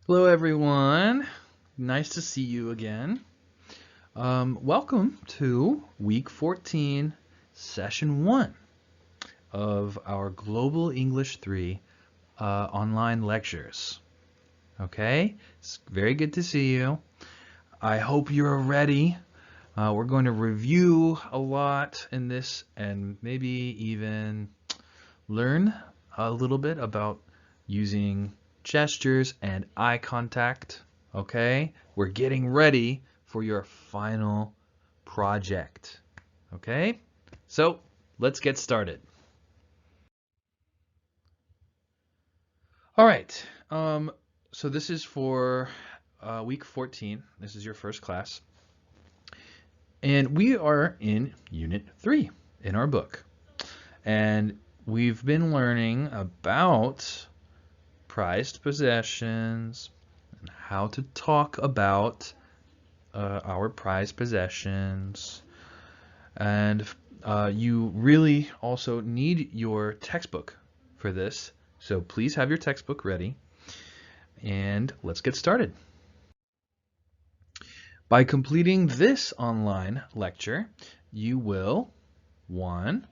Hello, everyone. Nice to see you again. Welcome to week 14, session 1 of our Global English 3 online lectures. Okay, it's very good to see you. I hope you're ready. We're going to review a lot in this and maybe even learn a little bit about using gestures and eye contact. Okay, we're getting ready for your final project. Okay, so let's get started. All right, so this is for week 14. This is your first class. And we are in Unit 3 in our book. And we've been learning about prized possessions and how to talk about our prized possessions. And you really also need your textbook for this. So please have your textbook ready. And let's get started. By completing this online lecture, you will, 1,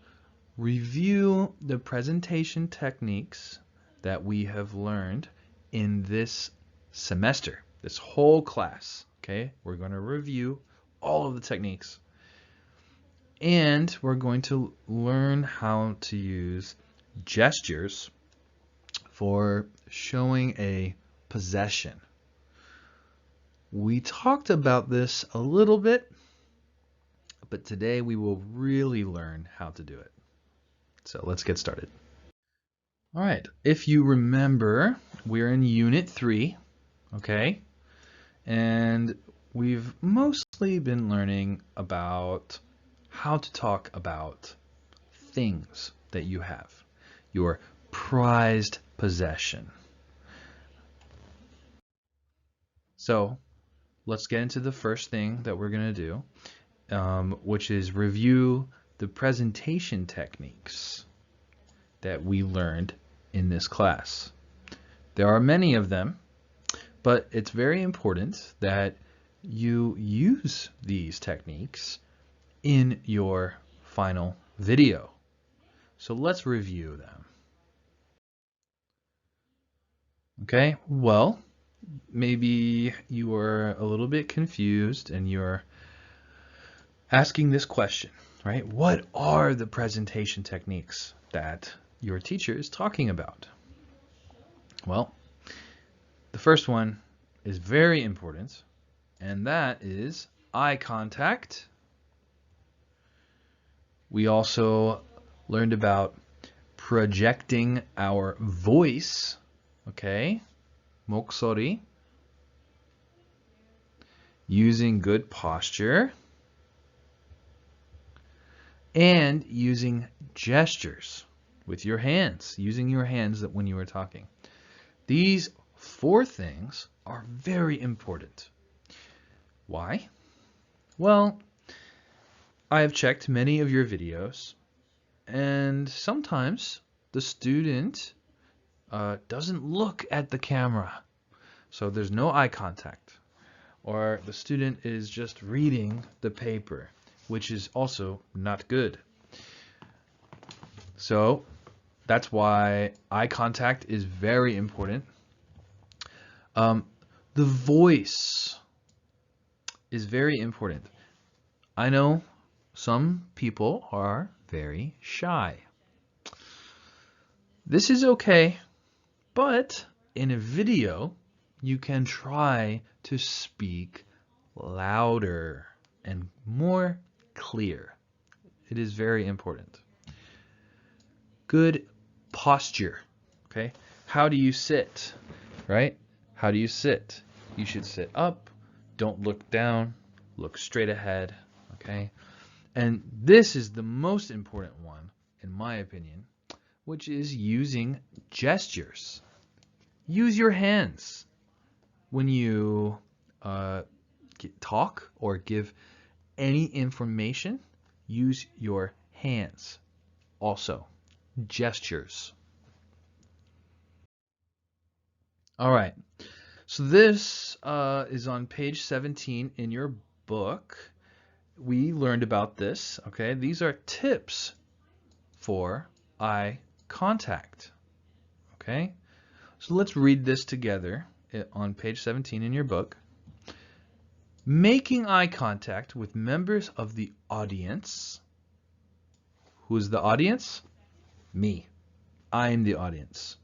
review the presentation techniques that we have learned in this semester, this whole class. Okay, we're going to review all of the techniques. And we're going to learn how to use gestures for showing a possession. We talked about this a little bit, but today we will really learn how to do it. So let's get started. All right, if you remember, we're in Unit 3, okay? And we've mostly been learning about how to talk about things that you have, your prized possession. So let's get into the first thing that we're going to do, which is review the presentation techniques that we learned in this class. There are many of them, but it's very important that you use these techniques in your final video. So let's review them. Okay, well, maybe you are a little bit confused and you're asking this question, right? What are the presentation techniques that your teacher is talking about? Well, the first one is very important, and that is eye contact. We also learned about projecting our voice, okay? 목소리. Using good posture. And using gestures with your hands, using your hands when you are talking. These 4 things are very important. Why? Well, I have checked many of your videos, and sometimes the student doesn't look at the camera, so there's no eye contact, or the student is just reading the paper, which is also not good. So that's why eye contact is very important. The voice is very important. I know some people are very shy. This is okay, but in a video, you can try to speak louder and more clear. It is very important. Good posture, okay? How do you sit, right? How do you sit? You should sit up, don't look down, look straight ahead, okay? And this is the most important one, in my opinion, which is using gestures. Use your hands when you talk or give any information. Use your hands. Also, gestures. All right. So this is on page 17 in your book. We learned about this, okay? These are tips for eye contact, okay? So let's read this together on page 17 in your book. Making eye contact with members of the audience. Who's the audience? Me. I'm the audience.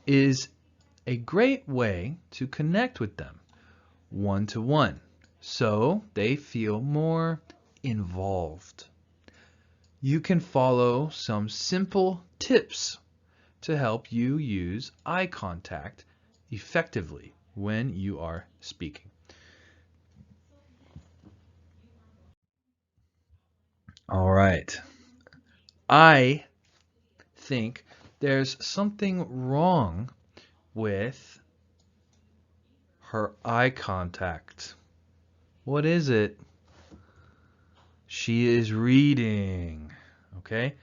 Is a great way to connect with them one-to-one, so they feel more involved. You can follow some simple tips to help you use eye contact effectively when you are speaking. All right. I think there's something wrong with her eye contact. What is it? She is reading. Okay?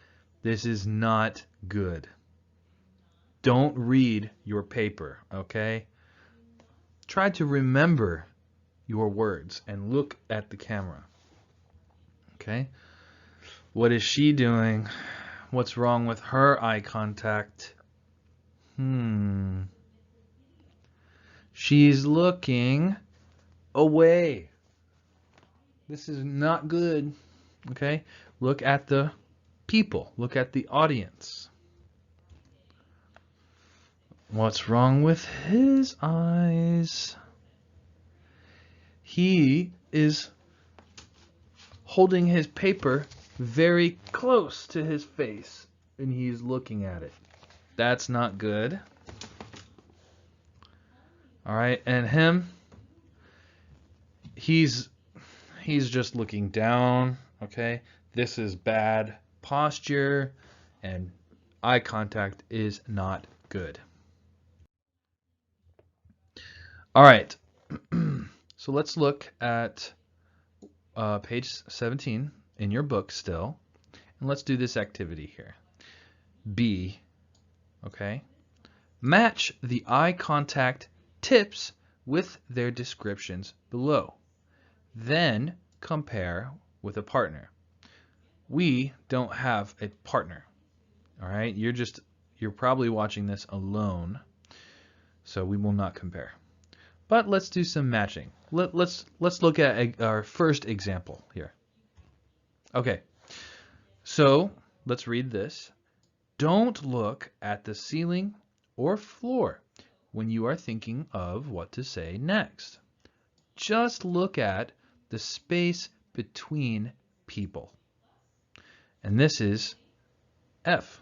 This is not good. Don't read your paper, okay? Try to remember your words and look at the camera. Okay? What is she doing? What's wrong with her eye contact? She's looking away. This is not good. Okay? Look at the people. Look at the audience. What's wrong with his eyes? He is holding his paper very close to his face and he's looking at it. That's not good. All right, and him, he's just looking down, okay? This is bad posture and eye contact is not good. All right. So let's look at page 17 in your book still. And let's do this activity here. B, okay? Match the eye contact tips with their descriptions below. Then compare with a partner. We don't have a partner. All right? You're probably watching this alone. So we will not compare. But let's do some matching. Let's look at our first example here. Okay, so let's read this. Don't look at the ceiling or floor when you are thinking of what to say next. Just look at the space between people. And this is F.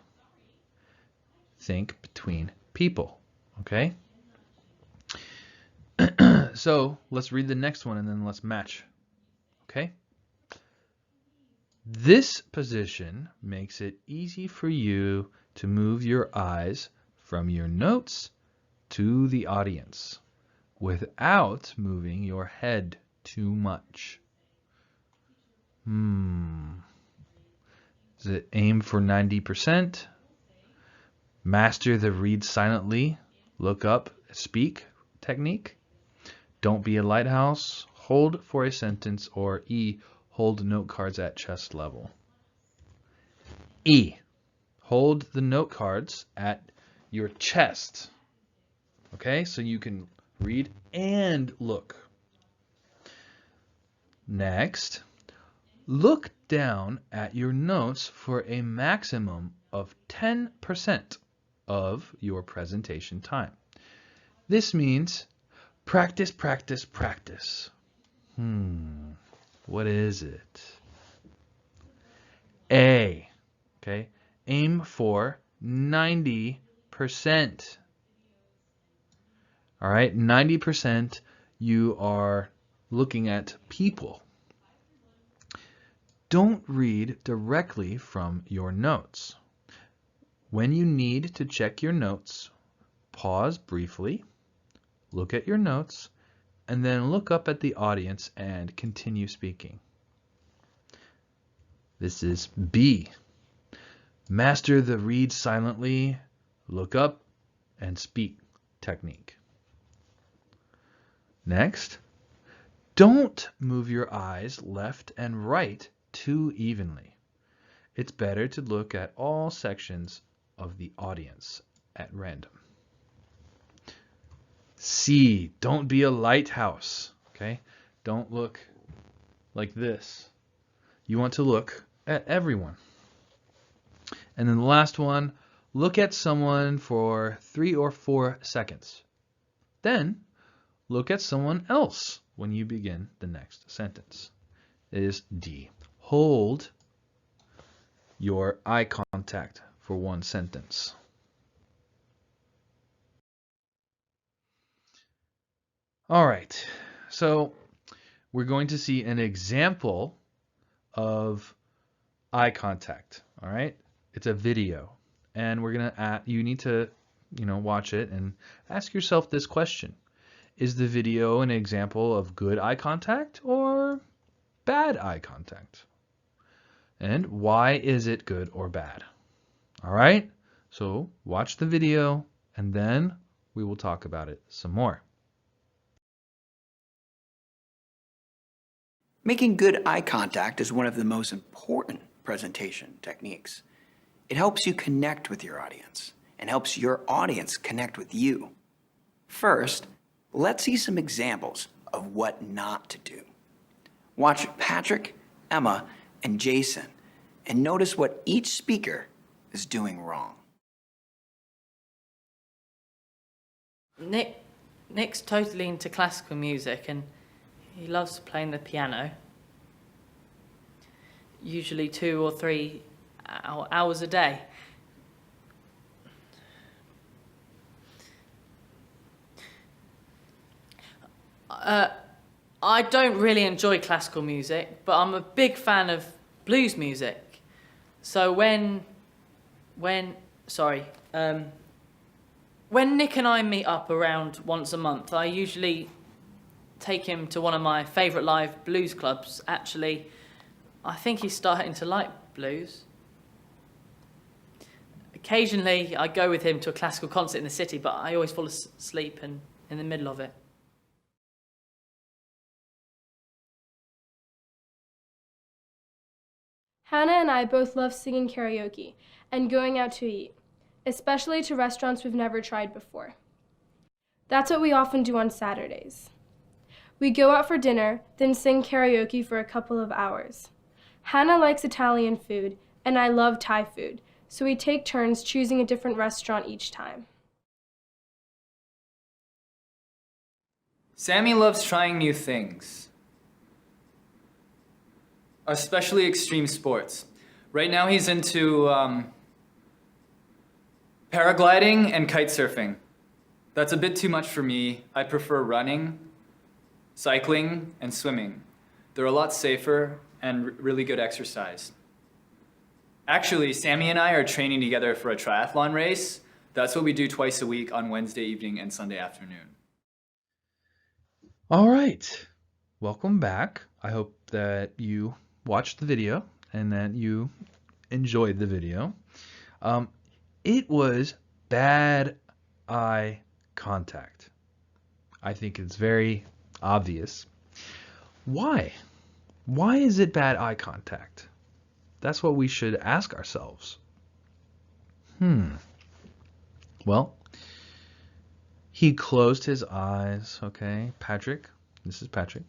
Think between people, okay? So let's read the next one and then let's match. Okay? This position makes it easy for you to move your eyes from your notes to the audience without moving your head too much. Is it aim for 90%? Master the read silently, look up, speak technique? Don't be a lighthouse, hold for a sentence, or E, hold note cards at chest level. E, hold the note cards at your chest. Okay, so you can read and look. Next, look down at your notes for a maximum of 10% of your presentation time. This means practice, practice, practice. What is it? A. Okay. Aim for 90%. All right. 90% you are looking at people. Don't read directly from your notes. When you need to check your notes, pause briefly. Look at your notes, and then look up at the audience and continue speaking. This is B. Master the read silently, look up, and speak technique. Next, don't move your eyes left and right too evenly. It's better to look at all sections of the audience at random. C, don't be a lighthouse, okay? Don't look like this. You want to look at everyone. And then the last one, look at someone for 3 or 4 seconds. Then look at someone else when you begin the next sentence. It is D. Hold your eye contact for one sentence. All right, so we're going to see an example of eye contact. All right, it's a video, and you need to, watch it and ask yourself this question: is the video an example of good eye contact or bad eye contact? And why is it good or bad? All right, so watch the video, and then we will talk about it some more. Making good eye contact is one of the most important presentation techniques. It helps you connect with your audience and helps your audience connect with you. First, let's see some examples of what not to do. Watch Patrick, Emma, and Jason and notice what each speaker is doing wrong. Nick's totally into classical music and he loves playing the piano, usually 2 or 3 hours a day. I don't really enjoy classical music, but I'm a big fan of blues music. So when Nick and I meet up around once a month, I usually take him to one of my favourite live blues clubs. Actually, I think he's starting to like blues. Occasionally, I go with him to a classical concert in the city, but I always fall asleep in the middle of it. Hannah and I both love singing karaoke and going out to eat, especially to restaurants we've never tried before. That's what we often do on Saturdays. We go out for dinner, then sing karaoke for a couple of hours. Hannah likes Italian food, and I love Thai food, so we take turns choosing a different restaurant each time. Sammy loves trying new things, especially extreme sports. Right now he's into paragliding and kite surfing. That's a bit too much for me. I prefer running, cycling, and swimming. They're a lot safer and really good exercise. Actually, Sammy and I are training together for a triathlon race. That's what we do twice a week on Wednesday evening and Sunday afternoon. All right, welcome back. I hope that you watched the video and that you enjoyed the video. It was bad eye contact. I think it's very obvious. Why? Why is it bad eye contact? That's what we should ask ourselves. Well, he closed his eyes, okay? Patrick, this is Patrick.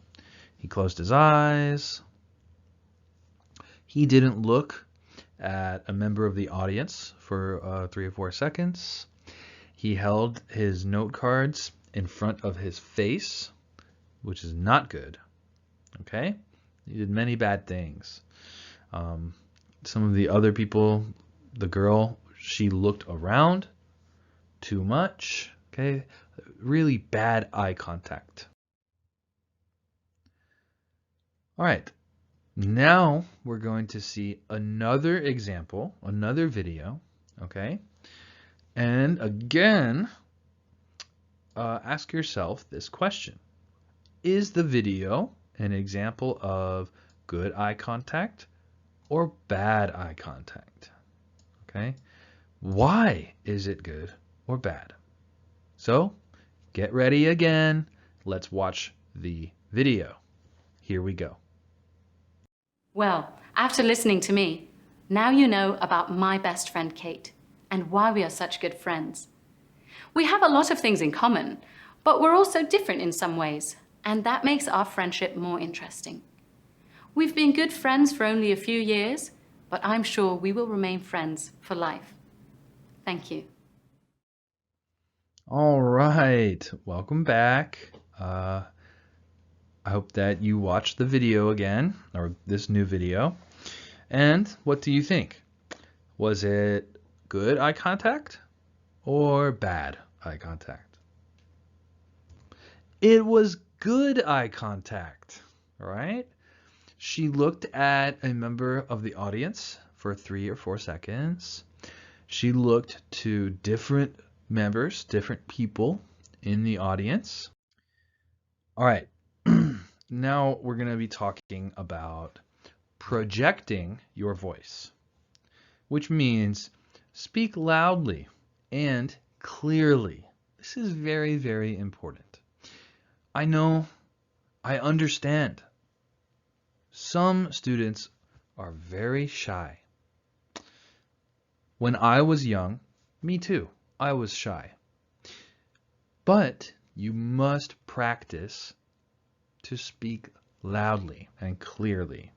He closed his eyes. He didn't look at a member of the audience for 3 or 4 seconds. He held his note cards in front of his face, which is not good, okay? He did many bad things. Some of the other people, the girl, she looked around too much, okay? Really bad eye contact. All right, now we're going to see another example, another video, okay? And again, ask yourself this question. Is the video an example of good eye contact or bad eye contact? Okay? Why is it good or bad? So, get ready again. let's watch the video. Here we go. Well, after listening to me, now you know about my best friend Kate and why we are such good friends. We have a lot of things in common, but we're also different in some ways, and that makes our friendship more interesting. We've been good friends for only a few years, but I'm sure we will remain friends for life. Thank you. All right, welcome back. I hope that you watched the video again, or this new video. And what do you think? Was it good eye contact or bad eye contact? It was good eye contact, right? She looked at a member of the audience for 3 or 4 seconds. She looked to different members, different people in the audience. All right, now we're going to be talking about projecting your voice, which means speak loudly and clearly. This is very, very important. I know, I understand. Some students are very shy. When I was young, me too, I was shy. But you must practice to speak loudly and clearly,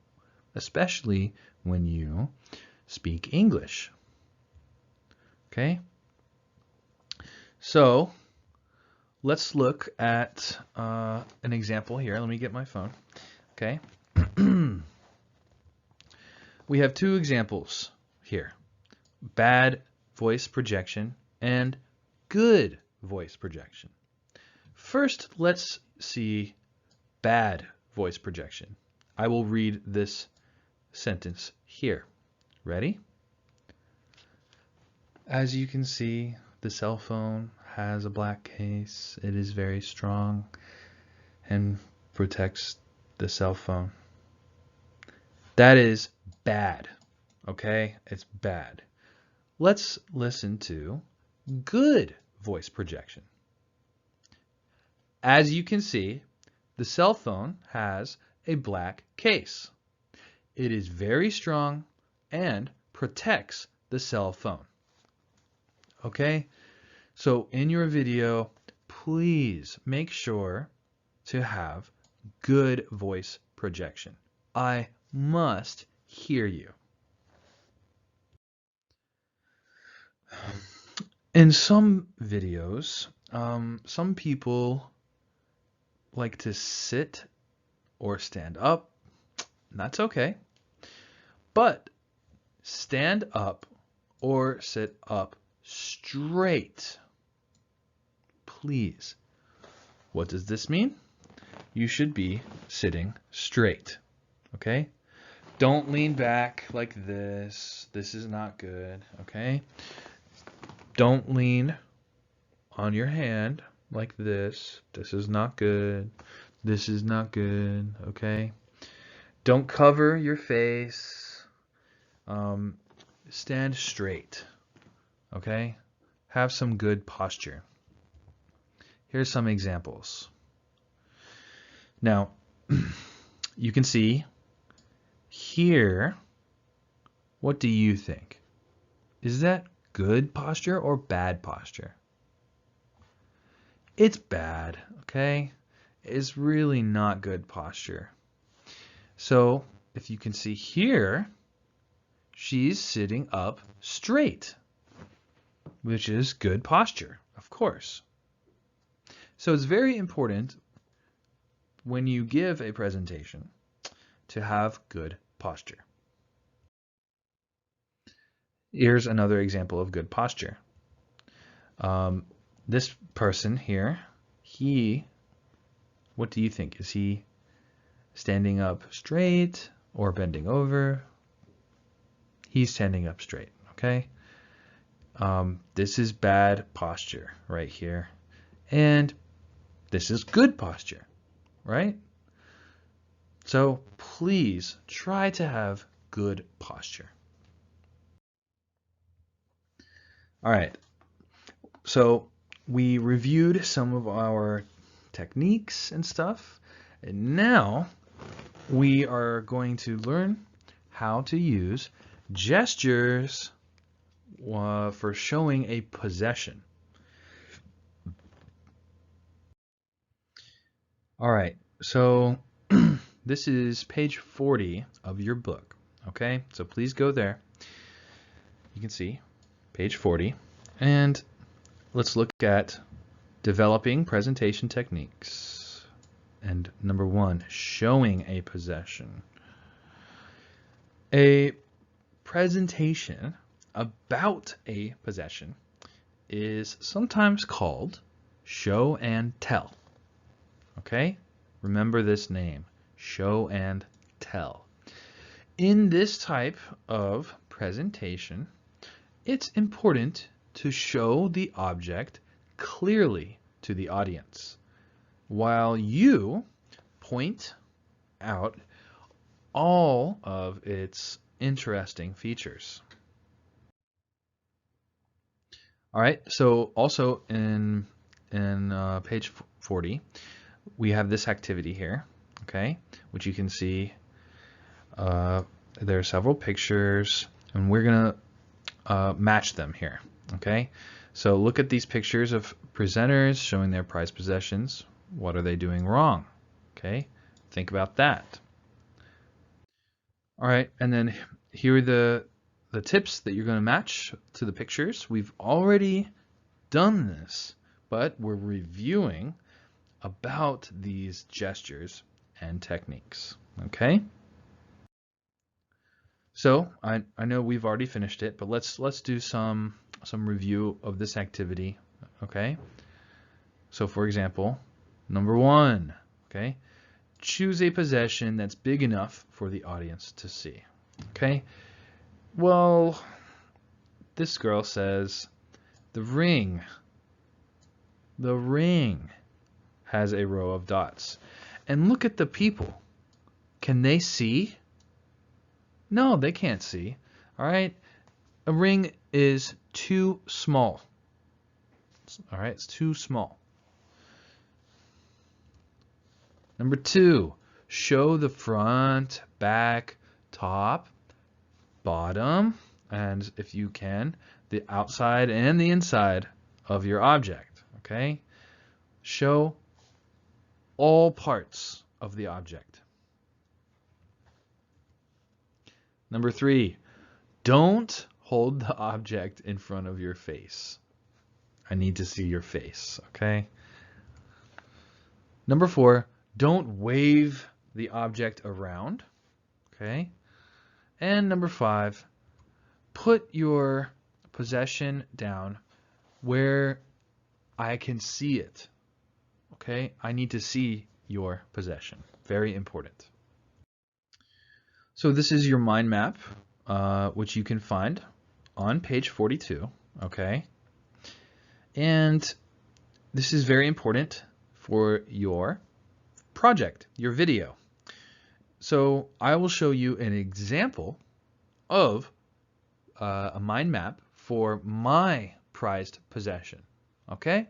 especially when you speak English. Okay? So, let's look at an example here. Let me get my phone. Okay? We have 2 examples here. Bad voice projection and good voice projection. First, let's see bad voice projection. I will read this sentence here. Ready? As you can see, the cell phone has a black case. It is very strong and protects the cell phone. That is bad. Okay? It's bad. Let's listen to good voice projection. As you can see, the cell phone has a black case. It is very strong and protects the cell phone. Okay? So in your video, please make sure to have good voice projection. I must hear you. In some videos, some people like to sit or stand up. That's okay. But stand up or sit up straight. Please. What does this mean? You should be sitting straight. Okay? Don't lean back like this. This is not good. Okay? Don't lean on your hand like this. This is not good. This is not good. Okay? Don't cover your face. Stand straight. Okay? Have some good posture. Here's some examples. Now, you can see here, what do you think? Is that good posture or bad posture? It's bad, okay? It's really not good posture. So, if you can see here, she's sitting up straight, which is good posture, of course. So it's very important when you give a presentation to have good posture. Here's another example of good posture. This person here, what do you think? Is he standing up straight or bending over? He's standing up straight, okay? This is bad posture right here. And this is good posture, right? So please try to have good posture. All right. So we reviewed some of our techniques and stuff. And now we are going to learn how to use gestures for showing a possession. All right, so this is page 40 of your book. Okay, so please go there. You can see page 40, and let's look at developing presentation techniques. And number 1, showing a possession. A presentation about a possession is sometimes called show and tell. Okay? Remember this name, show and tell. In this type of presentation, it's important to show the object clearly to the audience, while you point out all of its interesting features. All right, so also in page 40, we have this activity here, okay, which you can see. There are several pictures, and we're going to match them here, okay? So look at these pictures of presenters showing their prized possessions. What are they doing wrong? Okay, think about that. All right, and then here are the tips that you're going to match to the pictures. We've already done this, but we're reviewing about these gestures and techniques. Okay? So I know we've already finished it, but let's do some review of this activity. Okay? So for example, number 1, okay? Choose a possession that's big enough for the audience to see. Okay? Well, this girl says the ring has a row of dots. And look at the people. Can they see? No, they can't see. All right? A ring is too small. All right? It's too small. Number 2, show the front, back, top, bottom, and if you can, the outside and the inside of your object. Okay? Show all parts of the object. Number 3, don't hold the object in front of your face. I need to see your face, okay? Number 4, don't wave the object around, okay? And number 5, put your possession down where I can see it, okay? I need to see your possession. Very important. So this is your mind map, which you can find on page 42, okay? And this is very important for your project, your video. So I will show you an example of a mind map for my prized possession, okay?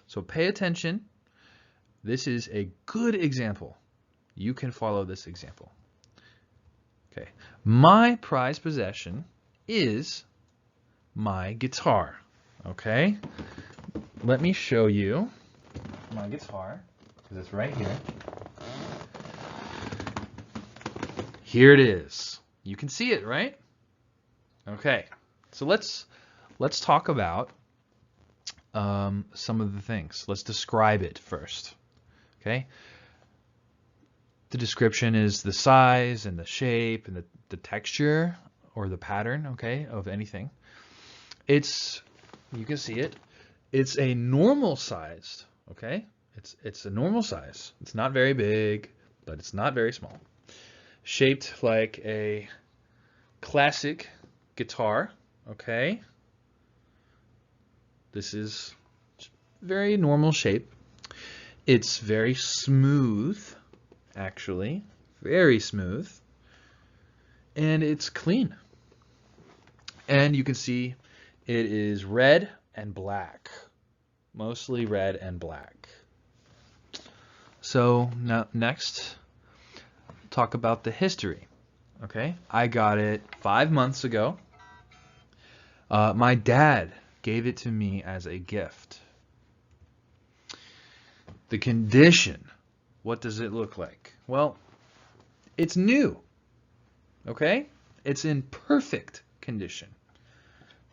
So pay attention. This is a good example. You can follow this example. Okay, my prized possession is my guitar. Okay, let me show you my guitar, because it's right here. Here it is. You can see it, right? Okay, so let's talk about some of the things. Let's describe it first. Okay. The description is the size and the shape and the texture or the pattern, okay, of anything. It's, you can see it, it's a normal sized, okay? It's a normal size. It's not very big, but it's not very small. Shaped like a classic guitar, okay? This is very normal shape. It's very smooth. Actually, very smooth, and it's clean. And you can see it is red and black, mostly red and black. So now next, talk about the history. Okay, I got it 5 months ago. My dad gave it to me as a gift. The condition, what does it look like? Well, it's new. Okay, it's in perfect condition.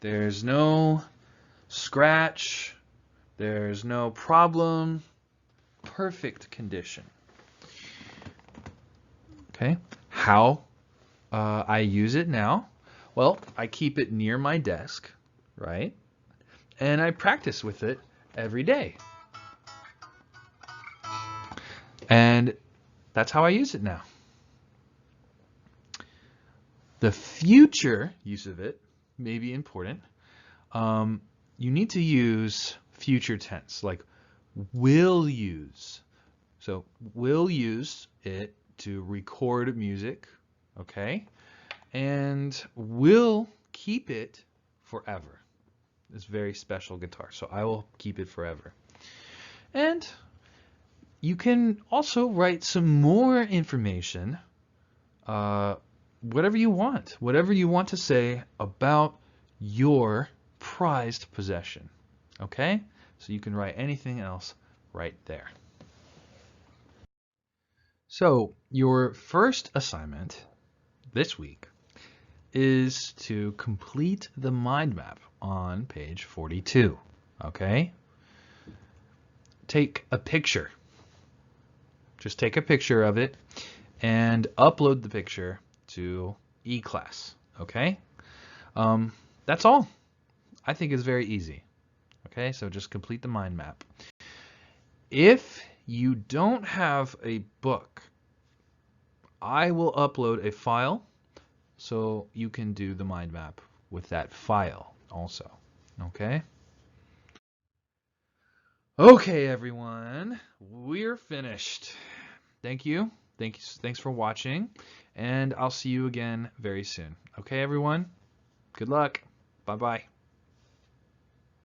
There's no scratch, there's no problem. Perfect condition. Okay, how I use it now? Well, I keep it near my desk, right? And I practice with it every day. And that's how I use it now. The future use of it may be important. You need to use future tense, like will use. So will use it to record music, okay? And will keep it forever. It's very special guitar, so I will keep it forever. And you can also write some more information, whatever you want to say about your prized possession, okay? So you can write anything else right there. So your first assignment this week is to complete the mind map on page 42, okay? Take a picture. Just take a picture of it and upload the picture to eClass, okay? That's all. I think it's very easy. Okay, so just complete the mind map. If you don't have a book, I will upload a file so you can do the mind map with that file also. Okay? Okay, everyone, we're finished. Thank you. Thanks for watching, and I'll see you again very soon. Okay, everyone? Good luck. Bye-bye.